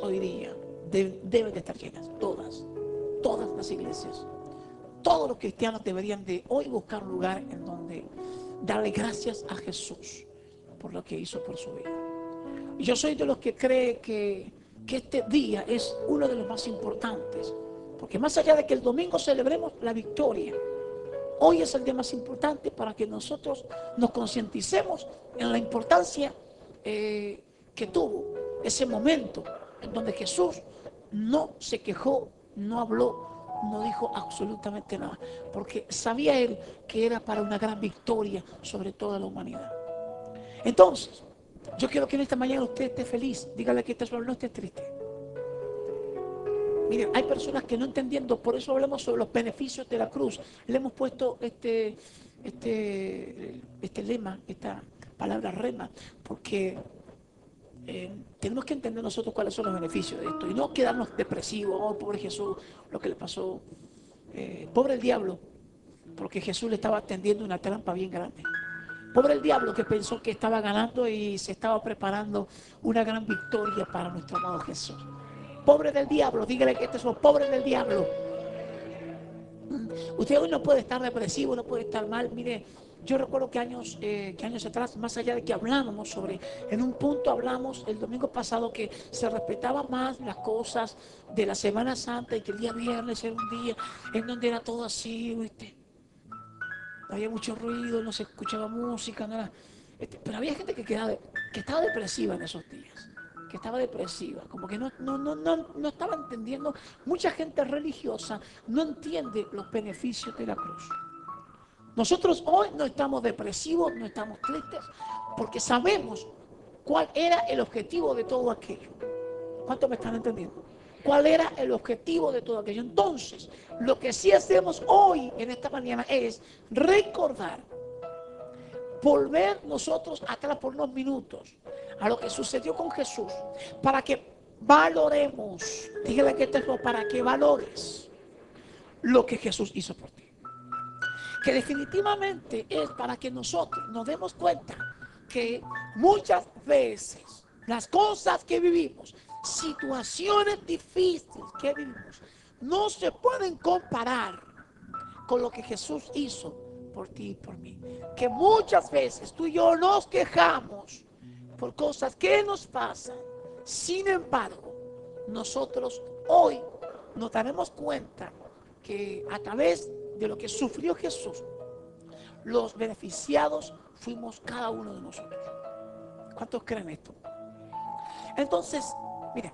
hoy día deben de estar llenas, todas las iglesias. Todos los cristianos deberían de hoy buscar un lugar en donde darle gracias a Jesús por lo que hizo por su vida. Yo soy de los que cree que este día es uno de los más importantes, porque más allá de que el domingo celebremos la victoria, hoy es el día más importante para que nosotros nos concienticemos en la importancia que tuvo ese momento en donde Jesús no se quejó, no habló, no dijo absolutamente nada, porque sabía él que era para una gran victoria sobre toda la humanidad. Entonces, yo quiero que en esta mañana usted esté feliz. Dígale que no esté triste. Miren, hay personas que no entendiendo, por eso hablamos sobre los beneficios de la cruz. Le hemos puesto este lema, esta palabra rema, porque tenemos que entender nosotros cuáles son los beneficios de esto y no quedarnos depresivos. Oh, pobre Jesús, lo que le pasó. Pobre el diablo, porque Jesús le estaba tendiendo una trampa bien grande. Pobre el diablo que pensó que estaba ganando y se estaba preparando una gran victoria para nuestro amado Jesús. Pobre del diablo, dígale que estos son pobres del diablo. Usted hoy no puede estar depresivo, no puede estar mal. Mire, yo recuerdo que años atrás, más allá de que hablábamos sobre, en un punto hablamos el domingo pasado que se respetaban más las cosas de la Semana Santa y que el día viernes era un día en donde era todo así, ¿viste? Había mucho ruido, no se escuchaba música, no era, pero había gente que estaba depresiva en esos días, que estaba depresiva, como que no estaba entendiendo. Mucha gente religiosa no entiende los beneficios de la cruz. Nosotros hoy no estamos depresivos, no estamos tristes, porque sabemos cuál era el objetivo de todo aquello. ¿Cuántos me están entendiendo? ¿Cuál era el objetivo de todo aquello? Entonces, lo que sí hacemos hoy, en esta mañana, es recordar, volver nosotros atrás por unos minutos a lo que sucedió con Jesús, para que valoremos, dígale que para que valores lo que Jesús hizo por ti. Que definitivamente es para que nosotros nos demos cuenta que muchas veces las cosas que vivimos, situaciones difíciles que vivimos, no se pueden comparar con lo que Jesús hizo por ti y por mí. Que muchas veces tú y yo nos quejamos por cosas que nos pasan. Sin embargo, nosotros hoy nos daremos cuenta que a través de lo que sufrió Jesús, los beneficiados fuimos cada uno de nosotros. ¿Cuántos creen esto? Entonces, mire,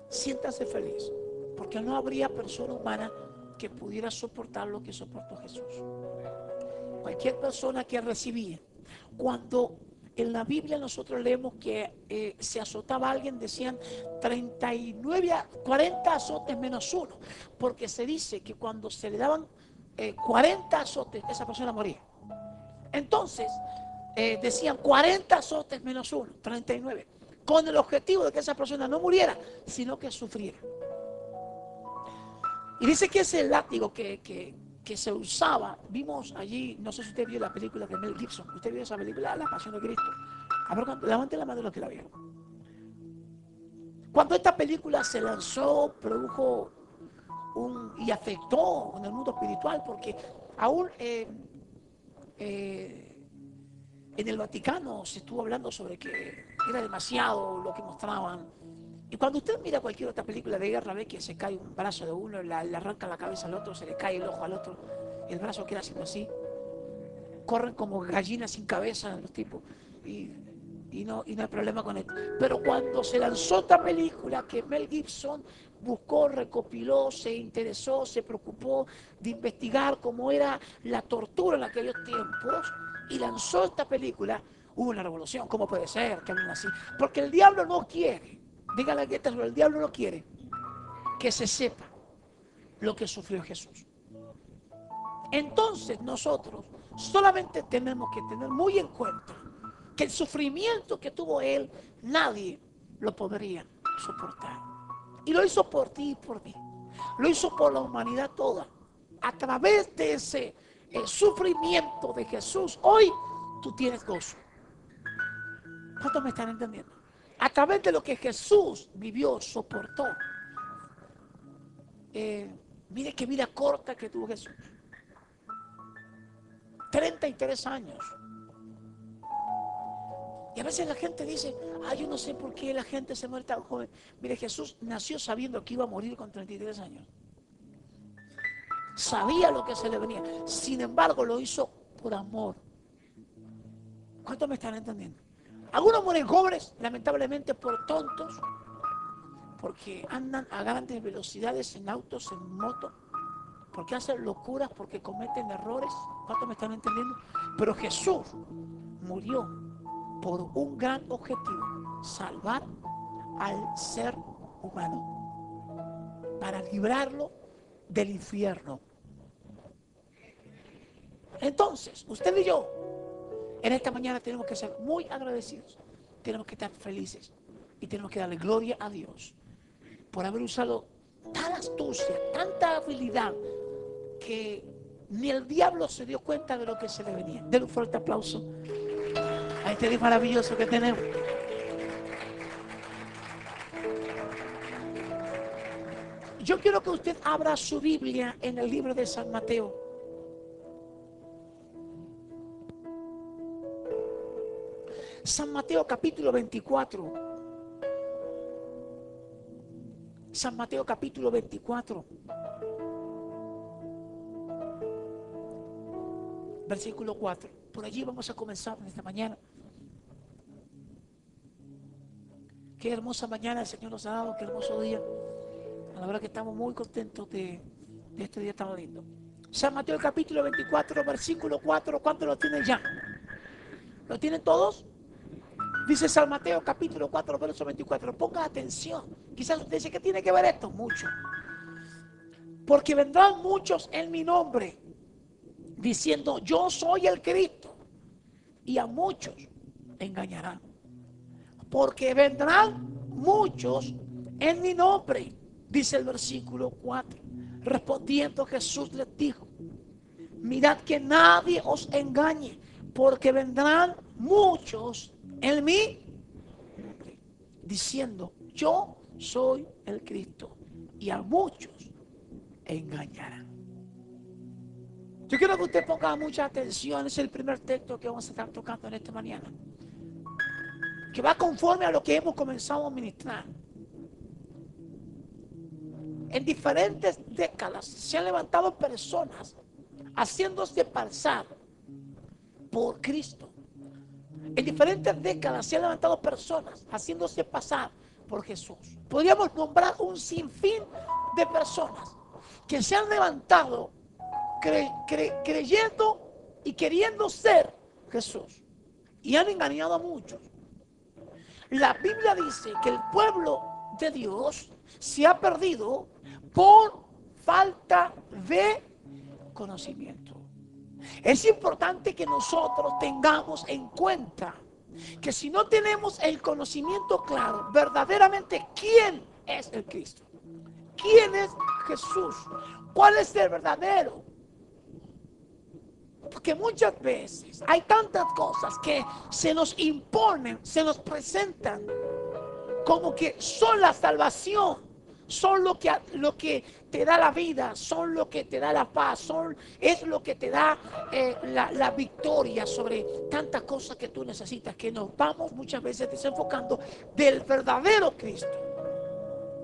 siéntase feliz, porque no habría persona humana que pudiera soportar lo que soportó Jesús. Cualquier persona que recibía, cuando en la Biblia nosotros leemos que se azotaba a alguien, decían 39 a 40 azotes menos uno, porque se dice que cuando se le daban 40 azotes, esa persona moría. Entonces, decían 40 azotes menos uno, 39, con el objetivo de que esa persona no muriera, sino que sufriera. Y dice que ese látigo que se usaba, vimos allí, no sé si usted vio la película de Mel Gibson, usted vio esa película, La Pasión de Cristo. A ver, levante la mano de los que la vieron. Cuando esta película se lanzó, produjo y afectó en el mundo espiritual, porque aún en el Vaticano se estuvo hablando sobre que era demasiado lo que mostraban. Y cuando usted mira cualquier otra película de guerra, ve que se cae un brazo de uno, le arranca la cabeza al otro, se le cae el ojo al otro, el brazo queda haciendo así. Corren como gallinas sin cabeza los tipos. Y no hay problema con esto. Pero cuando se lanzó esta película, que Mel Gibson buscó, recopiló, se interesó, se preocupó de investigar cómo era la tortura en aquellos tiempos, y lanzó esta película, hubo una revolución. ¿Cómo puede ser que hablen así? Porque el diablo no quiere, dígale que el diablo no quiere que se sepa lo que sufrió Jesús. Entonces nosotros solamente tenemos que tener muy en cuenta que el sufrimiento que tuvo él, nadie lo podría soportar. Y lo hizo por ti y por mí. Lo hizo por la humanidad toda. A través de ese sufrimiento de Jesús, hoy tú tienes gozo. ¿Cuántos me están entendiendo? a través de lo que Jesús vivió, soportó. Mire qué vida corta que tuvo Jesús. 33 años. Y a veces la gente dice, yo no sé por qué la gente se muere tan joven. Mire, Jesús nació sabiendo que iba a morir con 33 años. Sabía lo que se le venía. Sin embargo, lo hizo por amor. ¿Cuántos me están entendiendo? Algunos mueren jóvenes, lamentablemente por tontos, porque andan a grandes velocidades en autos, en moto, porque hacen locuras, porque cometen errores. ¿Cuántos me están entendiendo? Pero Jesús murió por un gran objetivo: salvar al ser humano, para librarlo del infierno. Entonces, usted y yo, en esta mañana tenemos que ser muy agradecidos, tenemos que estar felices y tenemos que darle gloria a Dios por haber usado tal astucia, tanta habilidad, que ni el diablo se dio cuenta de lo que se le venía. Denle un fuerte aplauso a este Dios maravilloso que tenemos. Yo quiero que usted abra su Biblia en el libro de San Mateo. San Mateo capítulo 24. San Mateo capítulo 24. Versículo 4. Por allí vamos a comenzar en esta mañana. Qué hermosa mañana el Señor nos ha dado, qué hermoso día. A la verdad que estamos muy contentos de este día tan lindo. San Mateo capítulo 24, versículo 4. ¿Cuántos lo tienen ya? ¿Lo tienen todos? Dice San Mateo capítulo 4, verso 24. Ponga atención. Quizás usted dice, ¿qué tiene que ver esto? Mucho. Porque vendrán muchos en mi nombre, diciendo, yo soy el Cristo, y a muchos engañarán. Porque vendrán muchos en mi nombre, dice el versículo 4. Respondiendo Jesús les dijo, mirad que nadie os engañe, porque vendrán muchos en mi nombre, diciendo, yo soy el Cristo, y a muchos engañarán. Yo quiero que usted ponga mucha atención. Es el primer texto que vamos a estar tocando en esta mañana, que va conforme a lo que hemos comenzado a ministrar. En diferentes décadas se han levantado personas haciéndose pasar por Cristo. En diferentes décadas se han levantado personas haciéndose pasar por Jesús. Podríamos nombrar un sinfín de personas que se han levantado creyendo y queriendo ser Jesús, y han engañado a muchos. La Biblia dice que el pueblo de Dios se ha perdido por falta de conocimiento. Es importante que nosotros tengamos en cuenta que si no tenemos el conocimiento claro, verdaderamente quién es el Cristo, quién es Jesús, cuál es el verdadero. Porque muchas veces hay tantas cosas que se nos imponen, se nos presentan como que son la salvación, son lo que te da la vida, son lo que te da la paz, es lo que te da la victoria sobre tantas cosas que tú necesitas, que nos vamos muchas veces desenfocando del verdadero Cristo.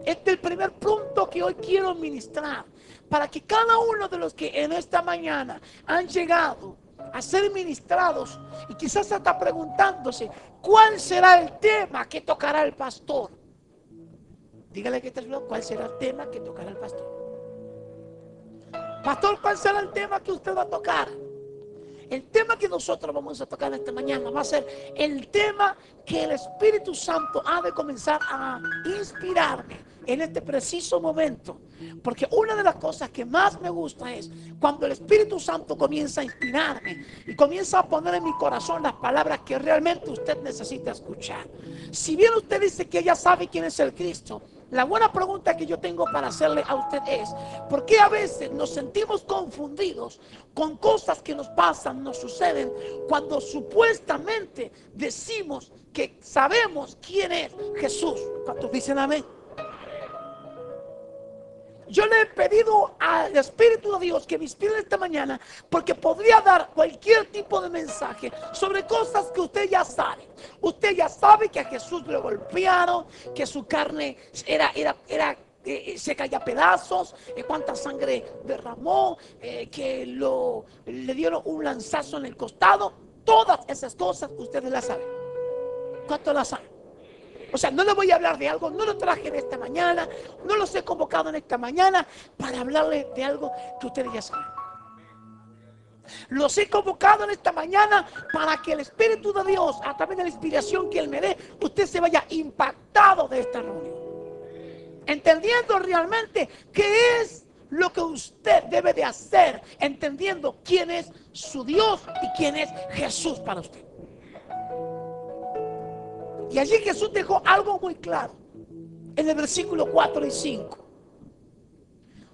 Este es el primer punto que hoy quiero ministrar, para que cada uno de los que en esta mañana han llegado a ser ministrados y quizás hasta preguntándose cuál será el tema que tocará el pastor. Dígale que cuál será el tema que tocará el pastor. Pastor, ¿cuál será el tema que usted va a tocar? El tema que nosotros vamos a tocar esta mañana va a ser el tema que el Espíritu Santo ha de comenzar a inspirarme en este preciso momento. Porque una de las cosas que más me gusta es cuando el Espíritu Santo comienza a inspirarme y comienza a poner en mi corazón las palabras que realmente usted necesita escuchar. Si bien usted dice que ya sabe quién es el Cristo, La buena pregunta que yo tengo para hacerle a usted es: ¿por qué a veces nos sentimos confundidos con cosas que nos pasan, nos suceden, cuando supuestamente decimos que sabemos quién es Jesús? ¿Cuántos dicen amén? Yo le he pedido al Espíritu de Dios que me inspire esta mañana, porque podría dar cualquier tipo de mensaje sobre cosas que usted ya sabe. Usted ya sabe que a Jesús le golpearon, que su carne se caía a pedazos, cuánta sangre derramó, que le dieron un lanzazo en el costado. Todas esas cosas ustedes las saben. ¿Cuánto las saben? O sea, no le voy a hablar de algo, no lo traje en esta mañana, no los he convocado en esta mañana para hablarle de algo que ustedes ya saben. Los he convocado en esta mañana para que el Espíritu de Dios, a través de la inspiración que Él me dé, usted se vaya impactado de esta reunión, entendiendo realmente qué es lo que usted debe de hacer, entendiendo quién es su Dios y quién es Jesús para usted. Y allí Jesús dejó algo muy claro en el versículo 4 y 5.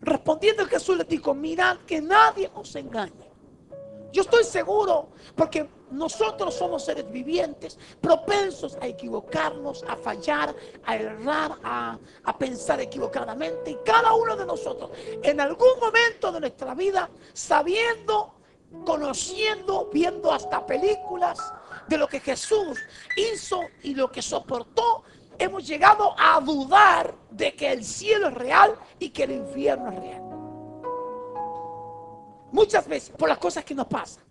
Respondiendo, Jesús les dijo: mirad que nadie os engañe. Yo estoy seguro, porque nosotros somos seres vivientes, propensos a equivocarnos, a fallar, a errar, a pensar equivocadamente. Y cada uno de nosotros, en algún momento de nuestra vida, sabiendo, conociendo, viendo hasta películas de lo que Jesús hizo y lo que soportó, hemos llegado a dudar de que el cielo es real y que el infierno es real. Muchas veces por las cosas que nos pasan,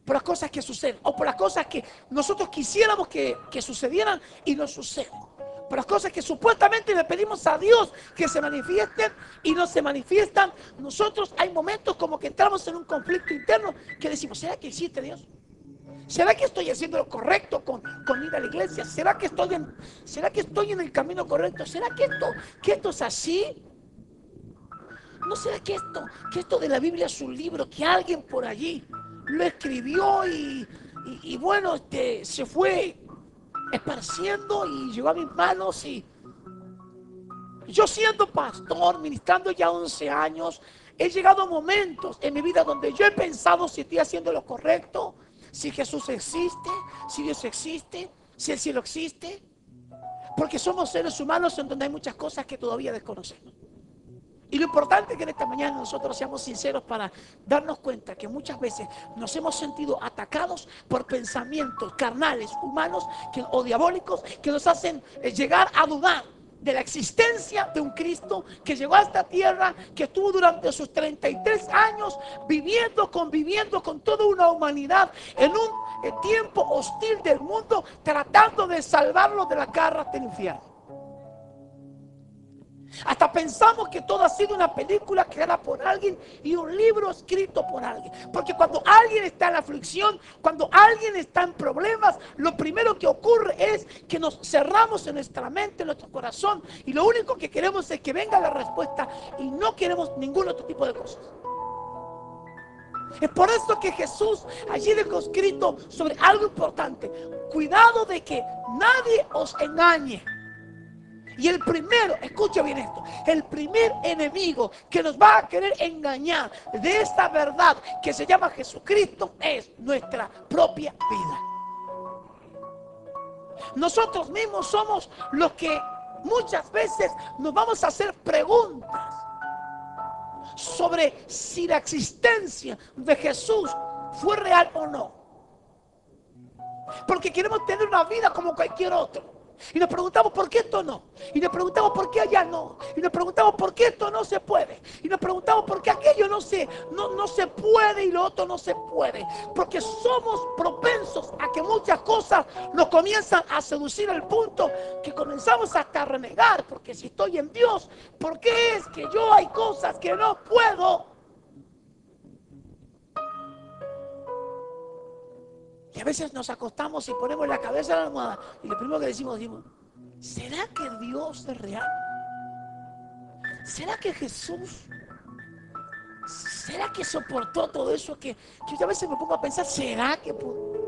por las cosas que suceden, o por las cosas que nosotros quisiéramos que sucedieran y no suceden, por las cosas que supuestamente le pedimos a Dios que se manifiesten y no se manifiestan. Nosotros hay momentos como que entramos en un conflicto interno que decimos: ¿será que existe Dios? ¿Será que estoy haciendo lo correcto con ir a la iglesia? ¿Será que estoy en el camino correcto? ¿Será que esto es así? ¿No será que esto de la Biblia es un libro que alguien por allí lo escribió y bueno, se fue esparciendo y llegó a mis manos? Y yo, siendo pastor, ministrando ya 11 años, he llegado a momentos en mi vida donde yo he pensado si estoy haciendo lo correcto, si Jesús existe, si Dios existe, si el cielo existe. Porque somos seres humanos en donde hay muchas cosas que todavía desconocemos. Y lo importante es que en esta mañana nosotros seamos sinceros para darnos cuenta que muchas veces nos hemos sentido atacados por pensamientos carnales, humanos o diabólicos, que nos hacen llegar a dudar de la existencia de un Cristo que llegó a esta tierra, que estuvo durante sus 33 años conviviendo con toda una humanidad en un tiempo hostil del mundo, tratando de salvarlo de las garras del infierno. Hasta pensamos que todo ha sido una película creada por alguien y un libro escrito por alguien. Porque cuando alguien está en la aflicción, cuando alguien está en problemas, lo primero que ocurre es que nos cerramos en nuestra mente, en nuestro corazón, y lo único que queremos es que venga la respuesta y no queremos ningún otro tipo de cosas. Es por eso que Jesús allí dejó escrito sobre algo importante: cuidado de que nadie os engañe. Y el primero, escucha bien esto, el primer enemigo que nos va a querer engañar de esta verdad que se llama Jesucristo es nuestra propia vida. Nosotros mismos somos los que muchas veces nos vamos a hacer preguntas sobre si la existencia de Jesús fue real o no. Porque queremos tener una vida como cualquier otro. Y nos preguntamos por qué esto no. Y nos preguntamos por qué allá no. Y nos preguntamos por qué esto no se puede. Y nos preguntamos por qué aquello no se puede y lo otro no se puede. Porque somos propensos a que muchas cosas nos comienzan a seducir al punto que comenzamos hasta a renegar. Porque si estoy en Dios, ¿por qué es que yo hay cosas que no puedo? Y a veces nos acostamos y ponemos la cabeza en la almohada y lo primero que decimos, ¿será que Dios es real? ¿Será que Jesús, será que soportó todo eso? Que yo a veces me pongo a pensar, ¿será que pudo?